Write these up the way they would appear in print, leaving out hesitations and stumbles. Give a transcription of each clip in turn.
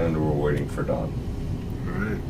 and we're waiting for Don. All right.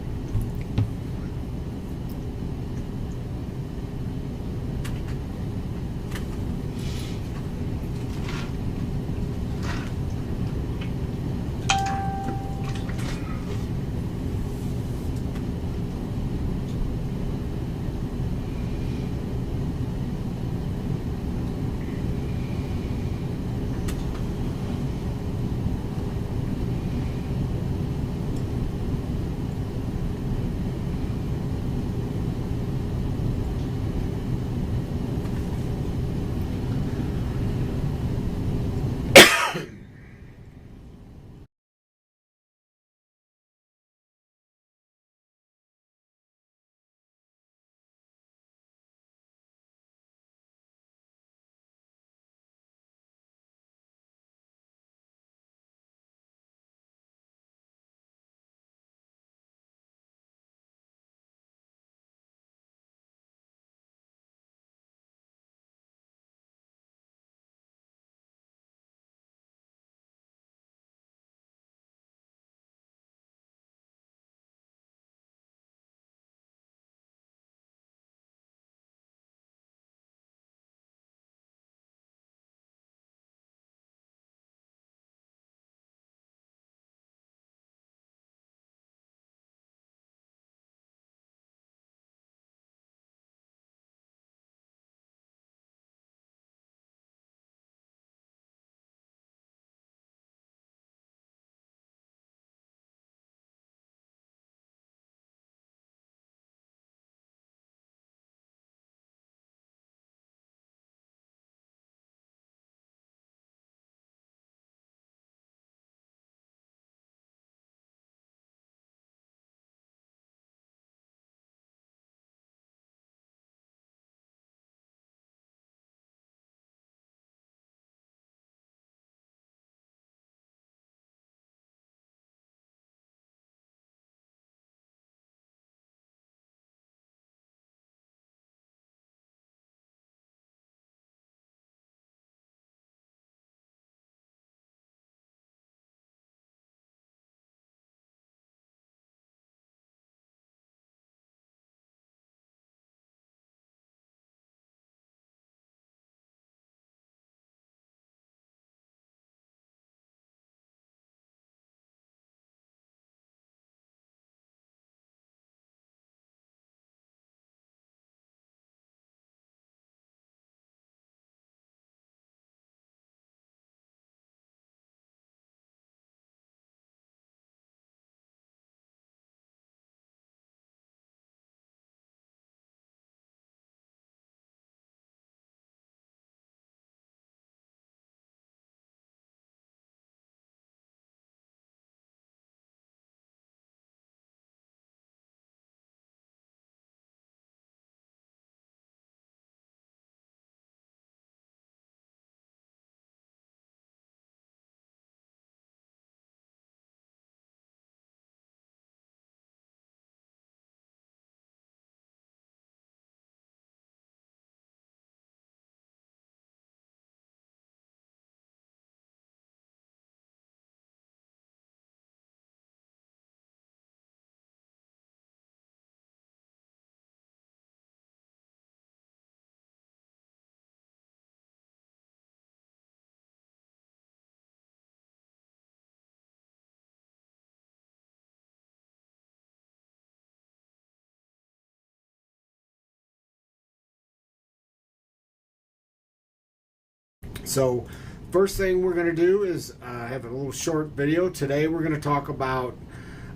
So first thing we're going to do is have a little short video. Today we're going to talk about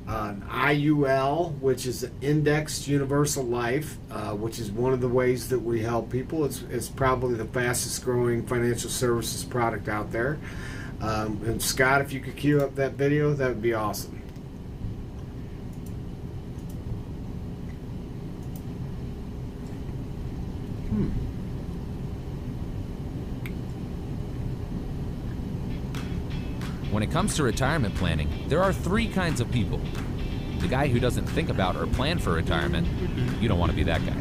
IUL, which is an Indexed Universal Life, which is one of the ways that we help people. It's probably the fastest growing financial services product out there. And Scott, if you could cue up that video, that would be awesome. When it comes to retirement planning, there are three kinds of people. The guy who doesn't think about or plan for retirement, you don't want to be that guy.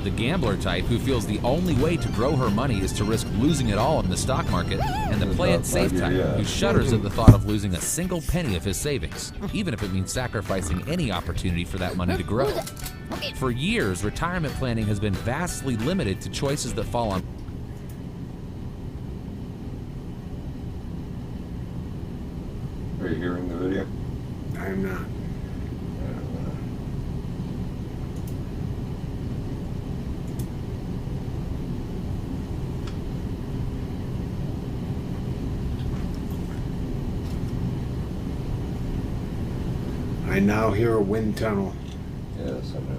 The gambler type who feels the only way to grow her money is to risk losing it all in the stock market, and the play it safe type who shudders at the thought of losing a single penny of his savings, even if it means sacrificing any opportunity for that money to grow. For years, retirement planning has been vastly limited to choices that fall on. Are you hearing the video? I am not. I now hear a wind tunnel. Yes, I know.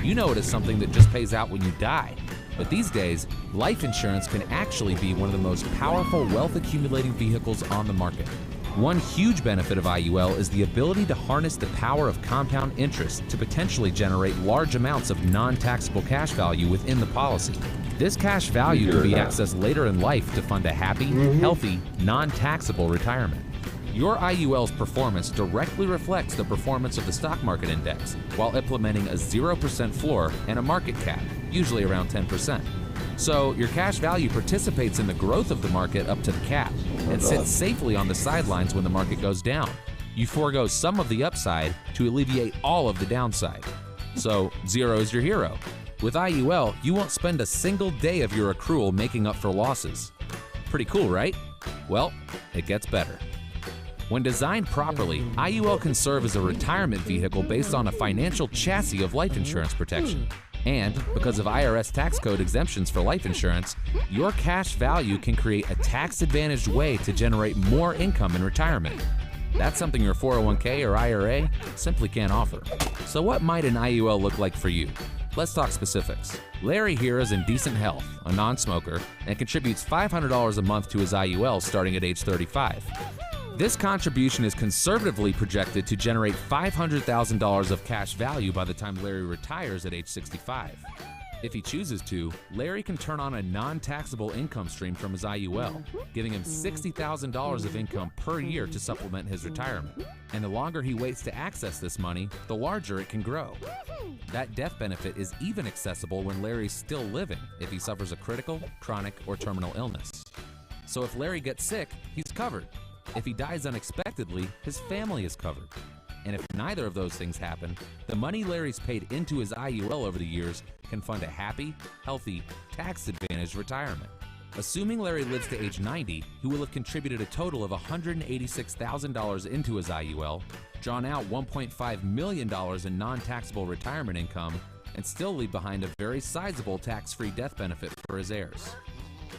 You know it is something that just pays out when you die. But these days, life insurance can actually be one of the most powerful wealth accumulating vehicles on the market. One huge benefit of IUL is the ability to harness the power of compound interest to potentially generate large amounts of non-taxable cash value within the policy. This cash value can be accessed later in life to fund a happy, healthy, non-taxable retirement. Your IUL's performance directly reflects the performance of the stock market index while implementing a 0% floor and a market cap, usually around 10%. So your cash value participates in the growth of the market up to the cap and sits safely on the sidelines when the market goes down. You forego some of the upside to alleviate all of the downside. So zero is your hero. With IUL, you won't spend a single day of your accrual making up for losses. Pretty cool, right? Well, it gets better. When designed properly, IUL can serve as a retirement vehicle based on a financial chassis of life insurance protection. And because of IRS tax code exemptions for life insurance, your cash value can create a tax-advantaged way to generate more income in retirement. That's something your 401k or IRA simply can't offer. So what might an IUL look like for you? Let's talk specifics. Larry here is in decent health, a non-smoker, and contributes $500 a month to his IUL starting at age 35. This contribution is conservatively projected to generate $500,000 of cash value by the time Larry retires at age 65. If he chooses to, Larry can turn on a non-taxable income stream from his IUL, giving him $60,000 of income per year to supplement his retirement. And the longer he waits to access this money, the larger it can grow. That death benefit is even accessible when Larry's still living if he suffers a critical, chronic, or terminal illness. So if Larry gets sick, he's covered. If he dies unexpectedly, his family is covered. And if neither of those things happen, the money Larry's paid into his IUL over the years can fund a happy, healthy, tax-advantaged retirement. Assuming Larry lives to age 90, he will have contributed a total of $186,000 into his IUL, drawn out $1.5 million in non-taxable retirement income, and still leave behind a very sizable tax-free death benefit for his heirs.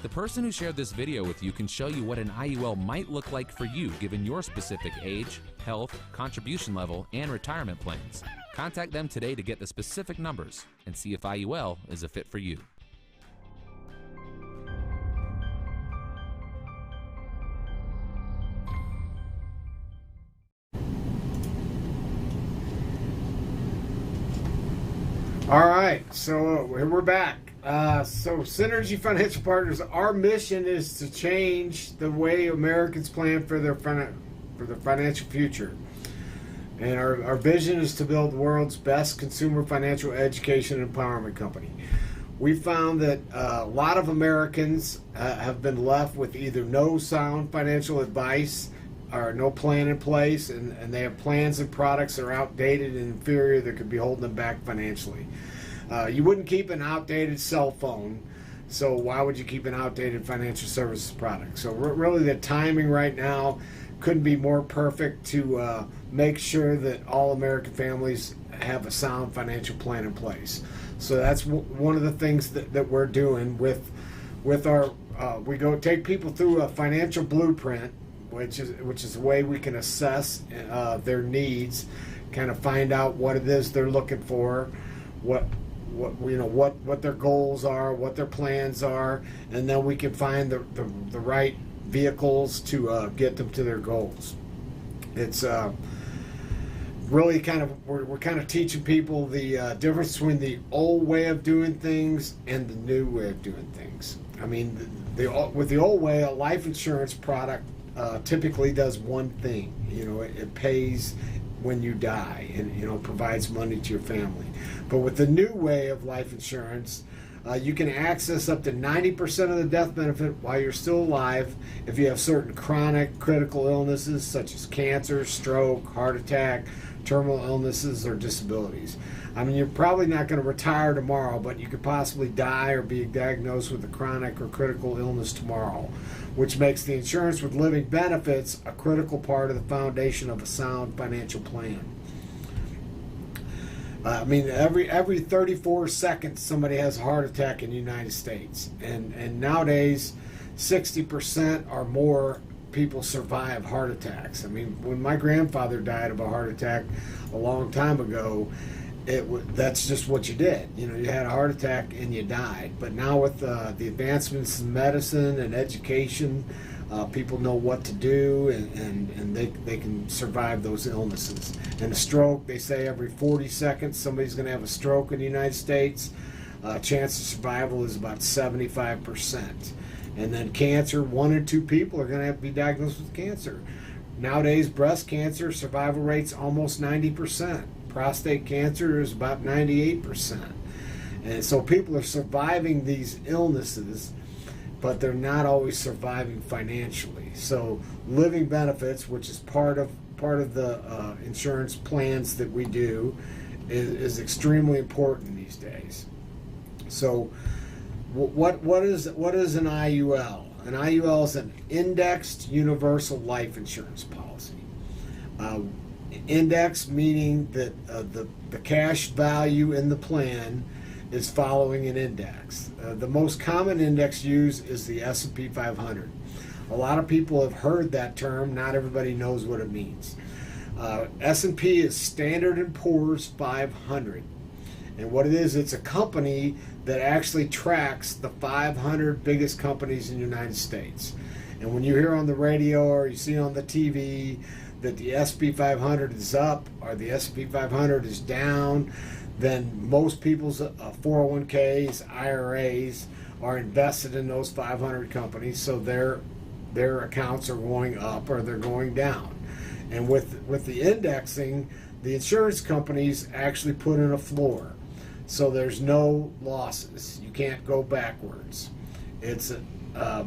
The person who shared this video with you can show you what an IUL might look like for you given your specific age, health, contribution level, and retirement plans. Contact them today to get the specific numbers and see if IUL is a fit for you. All right, so we're back. So Synergy Financial Partners, our mission is to change the way Americans plan for their financial future. And our vision is to build the world's best consumer financial education and empowerment company. We found that a lot of Americans have been left with either no sound financial advice or no plan in place, and they have plans and products that are outdated and inferior that could be holding them back financially. You wouldn't keep an outdated cell phone, so why would you keep an outdated financial services product? So really the timing right now couldn't be more perfect to make sure that all American families have a sound financial plan in place. So that's one of the things that we're doing with our, we go take people through a financial blueprint, which is a way we can assess their needs, kind of find out what it is they're looking for, what their goals are, what their plans are, and then we can find the right vehicles to get them to their goals. It's really kind of we're kind of teaching people the difference between the old way of doing things and the new way of doing things. I mean, with the old way, a life insurance product typically does one thing. It pays when you die, and provides money to your family. But with the new way of life insurance, you can access up to 90% of the death benefit while you're still alive if you have certain chronic critical illnesses such as cancer, stroke, heart attack, terminal illnesses, or disabilities. I mean, you're probably not going to retire tomorrow, but you could possibly die or be diagnosed with a chronic or critical illness tomorrow, which makes the insurance with living benefits a critical part of the foundation of a sound financial plan. I mean, every 34 seconds somebody has a heart attack in the United States, and nowadays 60% or more people survive heart attacks. I mean, when my grandfather died of a heart attack a long time ago, that's just what you did. You had a heart attack and you died. But now with the advancements in medicine and education, people know what to do, and they can survive those illnesses. And a stroke, they say every 40 seconds somebody's going to have a stroke in the United States. Chance of survival is about 75%. And then cancer, 1 in 2 people are going to have to be diagnosed with cancer. Nowadays, breast cancer survival rate's almost 90%. Prostate cancer is about 98%. And so people are surviving these illnesses, but they're not always surviving financially. So living benefits, which is part of the insurance plans that we do, is extremely important these days. So what is an IUL? An IUL is an indexed universal life insurance policy. Index meaning that the cash value in the plan is following an index. The most common index used is the S&P 500. A lot of people have heard that term. Not everybody knows what it means. S&P is Standard & Poor's 500. And what it is, it's a company that actually tracks the 500 biggest companies in the United States. And when you hear on the radio or you see on the TV that the S&P 500 is up or the S&P 500 is down, then most people's 401ks, IRAs are invested in those 500 companies, so their accounts are going up or they're going down. And with the indexing, the insurance companies actually put in a floor, so there's no losses. You can't go backwards. It's a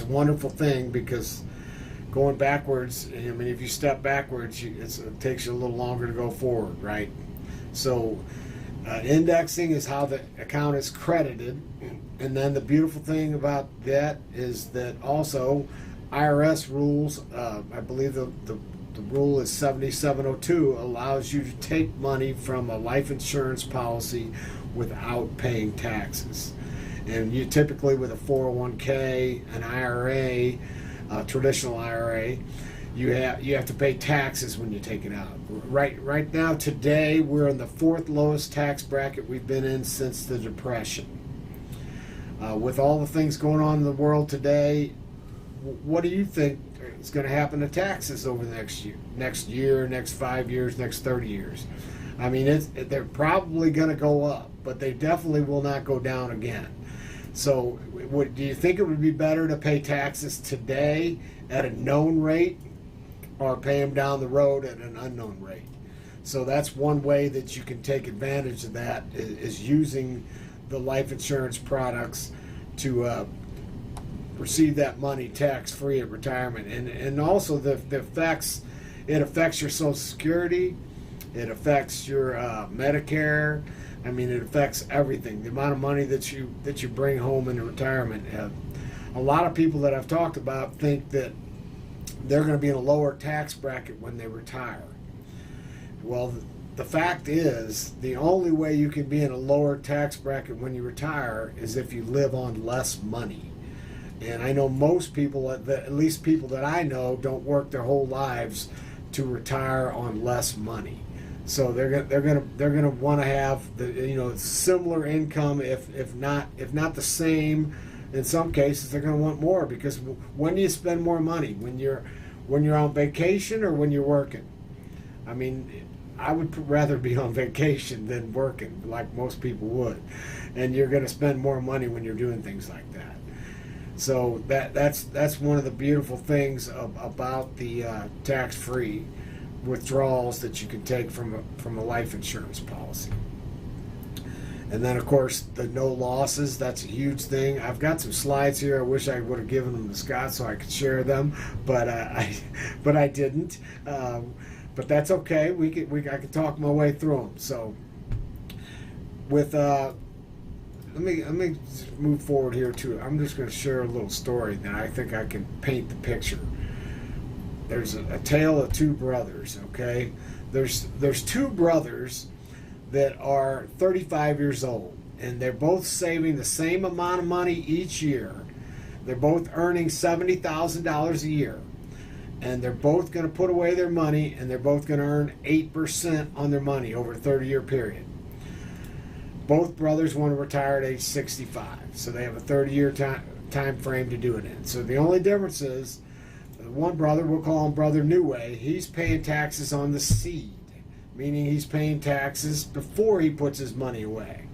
wonderful thing, because going backwards, I mean, if you step backwards, it takes you a little longer to go forward, right? So indexing is how the account is credited. And then the beautiful thing about that is that also IRS rules, I believe the rule is 7702, allows you to take money from a life insurance policy without paying taxes. And you typically, with a 401k, an IRA, traditional IRA, you have to pay taxes when you take it out. Right now, today, we're in the 4th lowest tax bracket we've been in since the Depression. With all the things going on in the world today, what do you think is going to happen to taxes over the next year, next 5 years, next 30 years? I mean, they're probably going to go up, but they definitely will not go down again. So do you think it would be better to pay taxes today at a known rate, or pay them down the road at an unknown rate? So that's one way that you can take advantage of that, is using the life insurance products to receive that money tax-free at retirement. And also it affects your Social Security, it affects your Medicare. I mean, it affects everything. The amount of money that you bring home into retirement. A lot of people that I've talked about think that they're going to be in a lower tax bracket when they retire. Well, the fact is, the only way you can be in a lower tax bracket when you retire is if you live on less money. And I know most people, at least people that I know, don't work their whole lives to retire on less money. So they're gonna want to have similar income, if not the same. In some cases, they're going to want more, because when do you spend more money? When you're on vacation or when you're working? I mean, I would rather be on vacation than working, like most people would. And you're going to spend more money when you're doing things like that. So that's one of the beautiful things about the tax-free withdrawals that you can take from a life insurance policy. And then, of course, the no losses, that's a huge thing. I've got some slides here. I wish I would have given them to Scott so I could share them, but I didn't. But that's okay. I could talk my way through them. So with let me move forward here too. I'm just going to share a little story that I think I can paint the picture. There's a tale of two brothers. Okay, there's two brothers that are 35 years old, and they're both saving the same amount of money each year. They're both earning $70,000 a year, and they're both going to put away their money, and they're both going to earn 8% on their money over a 30-year period. Both brothers want to retire at age 65, so they have a 30-year time frame to do it in. So the only difference is, one brother, we'll call him Brother New Way, he's paying taxes on the seed, meaning he's paying taxes before he puts his money away.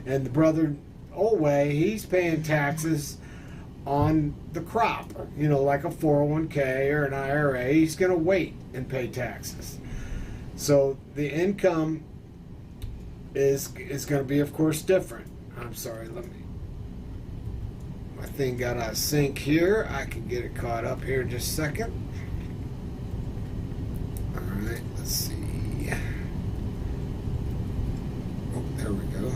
And the Brother Old Way, he's paying taxes on the crop, like a 401k or an IRA. He's going to wait and pay taxes. So the income is going to be, of course, different. I'm sorry, my thing got out of sync here. I can get it caught up here in just a second. All right, let's see. Oh, there we go.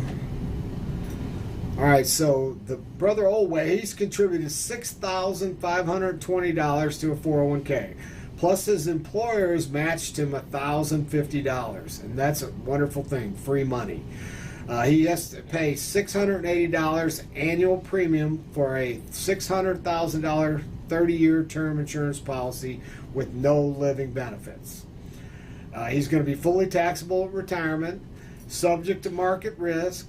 All right, so the Brother Old Way, he's contributed $6,520 to a 401k. Plus his employer has matched him $1,050, and that's a wonderful thing, free money. He has to pay $680 annual premium for a $600,000 30-year term insurance policy with no living benefits. He's going to be fully taxable at retirement, subject to market risk,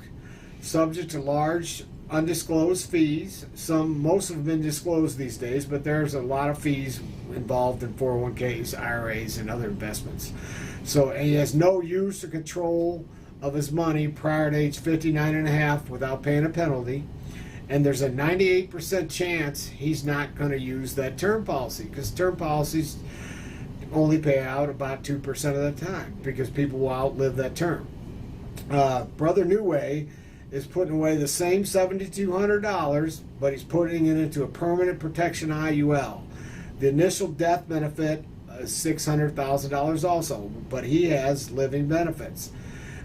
subject to large undisclosed fees. Most have been disclosed these days, but there's a lot of fees involved in 401ks, IRAs, and other investments. So he has no use or control of his money prior to age 59 and a half without paying a penalty. And there's a 98% chance he's not going to use that term policy, because term policies only pay out about 2% of the time because people will outlive that term. Brother New Way is putting away the same $7,200, but he's putting it into a permanent protection IUL. The initial death benefit is $600,000 also, but he has living benefits.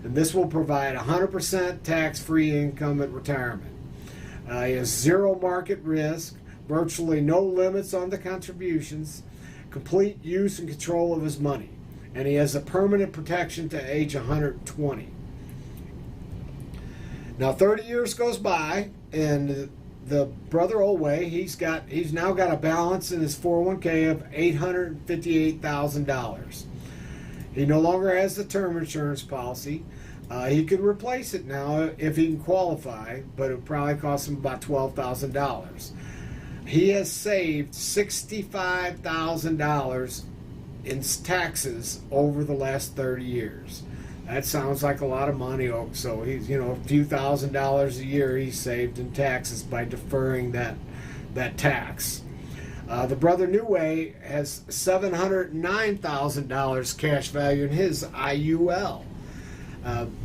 And this will provide 100% tax-free income at retirement. He has zero market risk, virtually no limits on the contributions, complete use and control of his money, and he has a permanent protection to age 120. Now 30 years goes by, and the Brother Old Way, he's now got a balance in his 401k of $858,000. He no longer has the term insurance policy. He could replace it now if he can qualify, but it would probably cost him about $12,000. He has saved $65,000 in taxes over the last 30 years. That sounds like a lot of money. So he's, a few $1,000s a year he's saved in taxes by deferring that tax. The Brother New Way has $709,000 cash value in his IUL.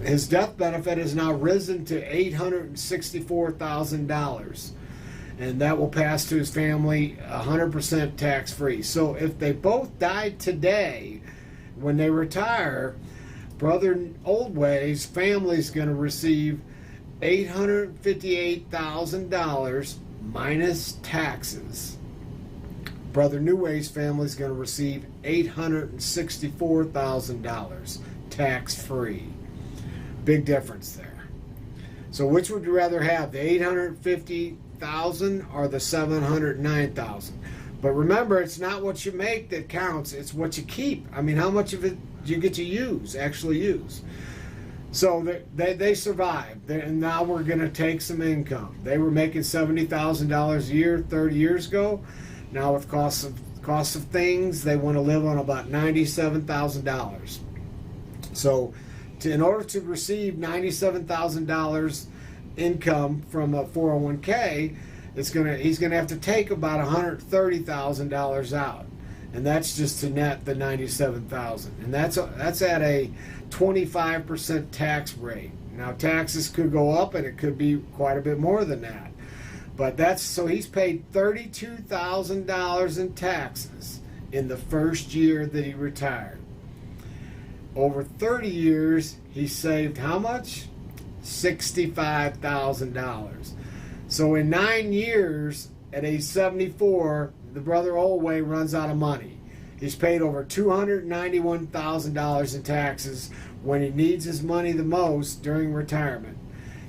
His death benefit has now risen to $864,000, and that will pass to his family 100% tax-free. So if they both died today, when they retire, Brother Old Way's family is going to receive $858,000 minus taxes. Brother New Way's family is going to receive $864,000 tax-free. Big difference there. So which would you rather have, the $850,000 or the $709,000? But remember, it's not what you make that counts, it's what you keep. I mean, how much of it you get to actually use. So they survived, and now we're going to take some income. They were making $70,000 a year 30 years ago. Now with cost of things, they want to live on about $97,000. So in order to receive $97,000 income from a 401k, he's gonna have to take about $130,000 out, and that's just to net the $97,000, and that's at a 25% tax rate. Now taxes could go up, and it could be quite a bit more than that, but so he's paid $32,000 in taxes in the first year that he retired. Over 30 years, he saved how much? $65,000. So in 9 years, at age 74, the brother Olway runs out of money. He's paid over $291,000 in taxes when he needs his money the most during retirement.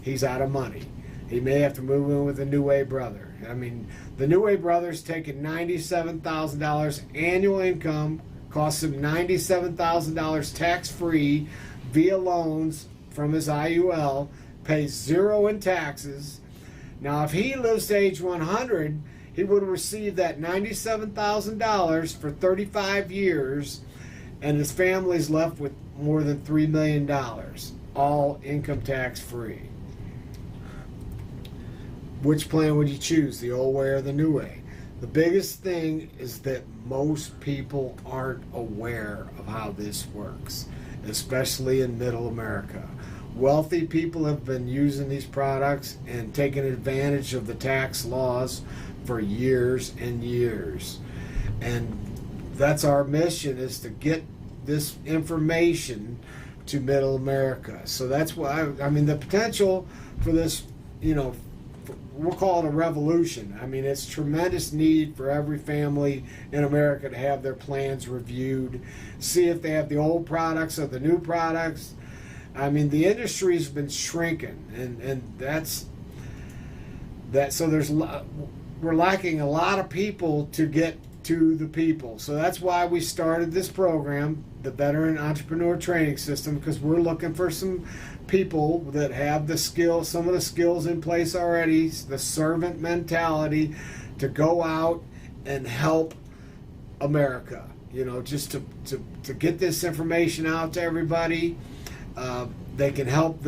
He's out of money. He may have to move in with a New Way brother. I mean, the New Way brother's taking $97,000 annual income, costs him $97,000 tax-free via loans from his IUL, pays zero in taxes. Now, if he lives to age 100, he would have received that $97,000 for 35 years, and his family's left with more than $3 million, all income tax-free. Which plan would you choose, the old way or the new way? The biggest thing is that most people aren't aware of how this works, especially in middle America. Wealthy people have been using these products and taking advantage of the tax laws for years and years. And that's our mission, is to get this information to middle America. So that's why, I mean, the potential for this, we'll call it a revolution. I mean, it's tremendous need for every family in America to have their plans reviewed, see if they have the old products or the new products. I mean, the industry's been shrinking, and that's so we're lacking a lot of people to get to the people. So that's why we started this program, the Veteran Entrepreneur Training System, because we're looking for some people that have the skills, some of the skills in place already, the servant mentality, to go out and help America. Just to get this information out to everybody. They can help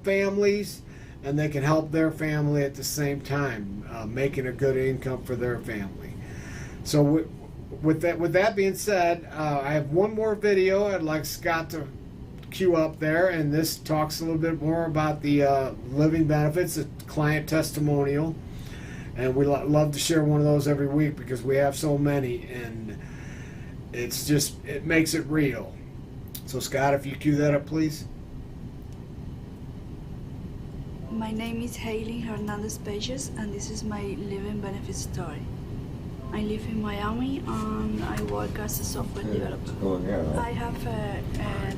families, and they can help their family at the same time, making a good income for their family. So with that being said, I have one more video I'd like Scott to cue up there, and this talks a little bit more about the living benefits, a client testimonial, and we love to share one of those every week because we have so many, and it makes it real. So Scott, if you cue that up, please. My name is Hailey Hernandez-Pages, and this is my living benefit story. I live in Miami, and I work as a software developer. I have a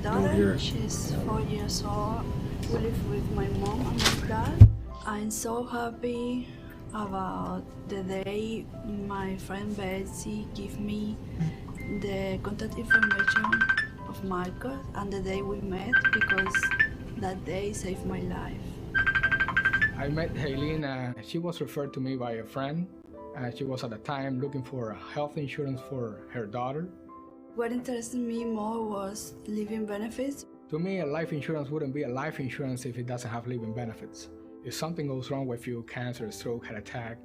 daughter. She's 4 years old. We live with my mom and my dad. I'm so happy about the day my friend Betsy gave me the contact information of Marcos and the day we met, because that day saved my life. I met Hailey. She was referred to me by a friend. She was at the time looking for health insurance for her daughter. What interested me more was living benefits. To me, a life insurance wouldn't be a life insurance if it doesn't have living benefits. If something goes wrong with you, cancer, stroke, heart attack,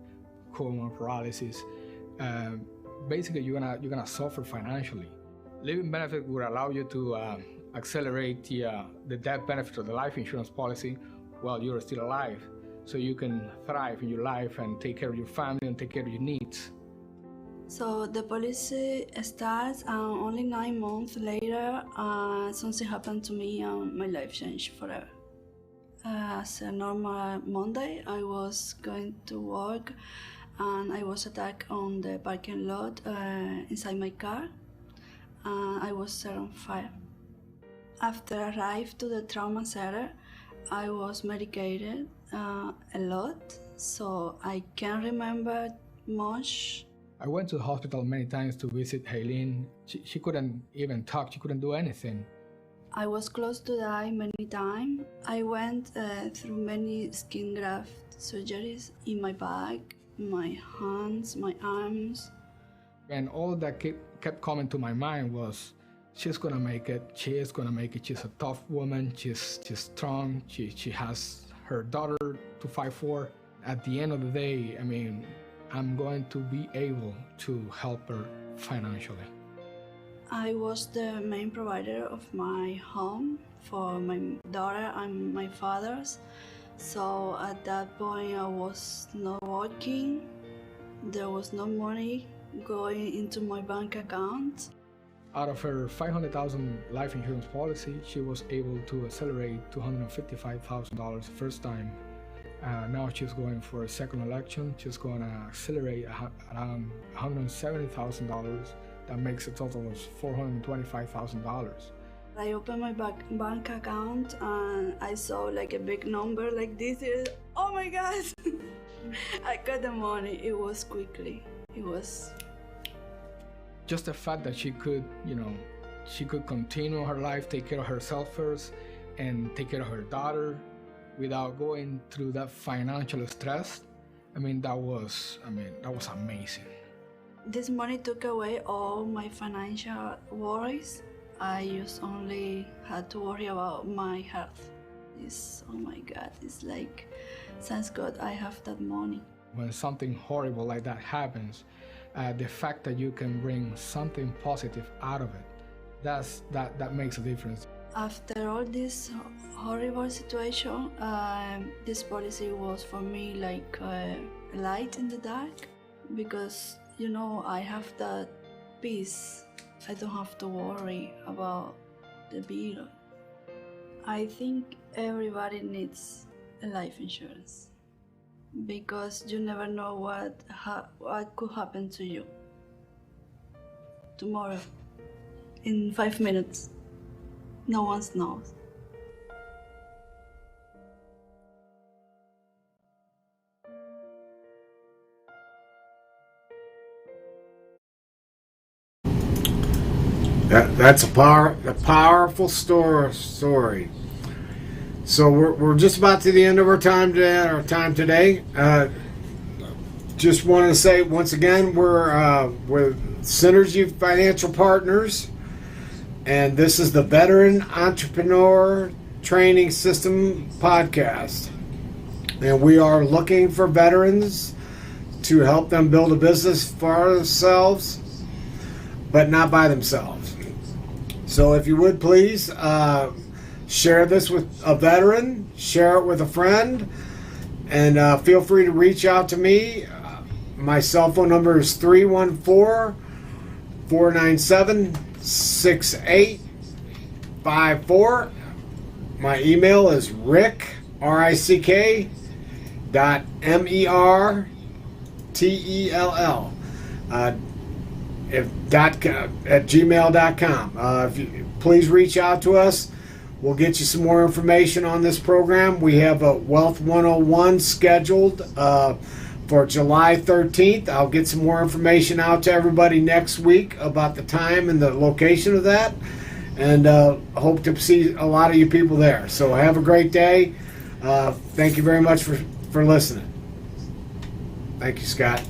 coma, paralysis, basically you're gonna suffer financially. Living benefit would allow you to accelerate the death benefit of the life insurance policy while you're still alive, so you can thrive in your life and take care of your family and take care of your needs. So the policy starts, and only 9 months later, something happened to me and my life changed forever. As a normal Monday, I was going to work and I was attacked on the parking lot inside my car, and I was set on fire. After I arrived to the trauma center, I was medicated a lot, so I can't remember much. I went to the hospital many times to visit Hailey. She couldn't even talk, she couldn't do anything. I was close to die many times. I went through many skin graft surgeries in my back, my hands, my arms. And all that kept coming to my mind was, she's gonna make it, she is gonna make it. She's a tough woman, she's strong, she has her daughter to fight for. at the end of the day, I mean, I'm going to be able to help her financially. I was the main provider of my home for my daughter and my father's. So at that point I was not working. There was no money going into my bank account. Out of her $500,000 life insurance policy, she was able to accelerate $255,000 the first time. Now she's going for a second election. She's going to accelerate around $170,000. That makes a total of $425,000. I opened my bank account and I saw like a big number like this. Oh my God! I got the money. It was quickly. It was just the fact that she could, she could continue her life, take care of herself first, and take care of her daughter without going through that financial stress. That was amazing. This money took away all my financial worries. I just only had to worry about my health. Oh my God, it's like, thanks God I have that money. When something horrible like that happens, the fact that you can bring something positive out of it, that makes a difference. After all this horrible situation, this policy was for me like a light in the dark, because I have that peace. I don't have to worry about the bill. I think everybody needs a life insurance, because you never know what could happen to you tomorrow, in 5 minutes. No one knows. That's a powerful story. So we're just about to the end of our time today. Just want to say once again, we're Synergy Financial Partners, and this is the Veteran Entrepreneur Training System podcast. And we are looking for veterans to help them build a business for themselves, but not by themselves. So if you would please share this with a veteran, share it with a friend, and feel free to reach out to me. My cell phone number is 314-497-6854. My email is rick.mertell at gmail.com. If you please reach out to us, we'll get you some more information on this program. We have a Wealth 101 scheduled for July 13th. I'll get some more information out to everybody next week about the time and the location of that, and hope to see a lot of you people there. So have a great day. Thank you very much for listening. Thank you, Scott.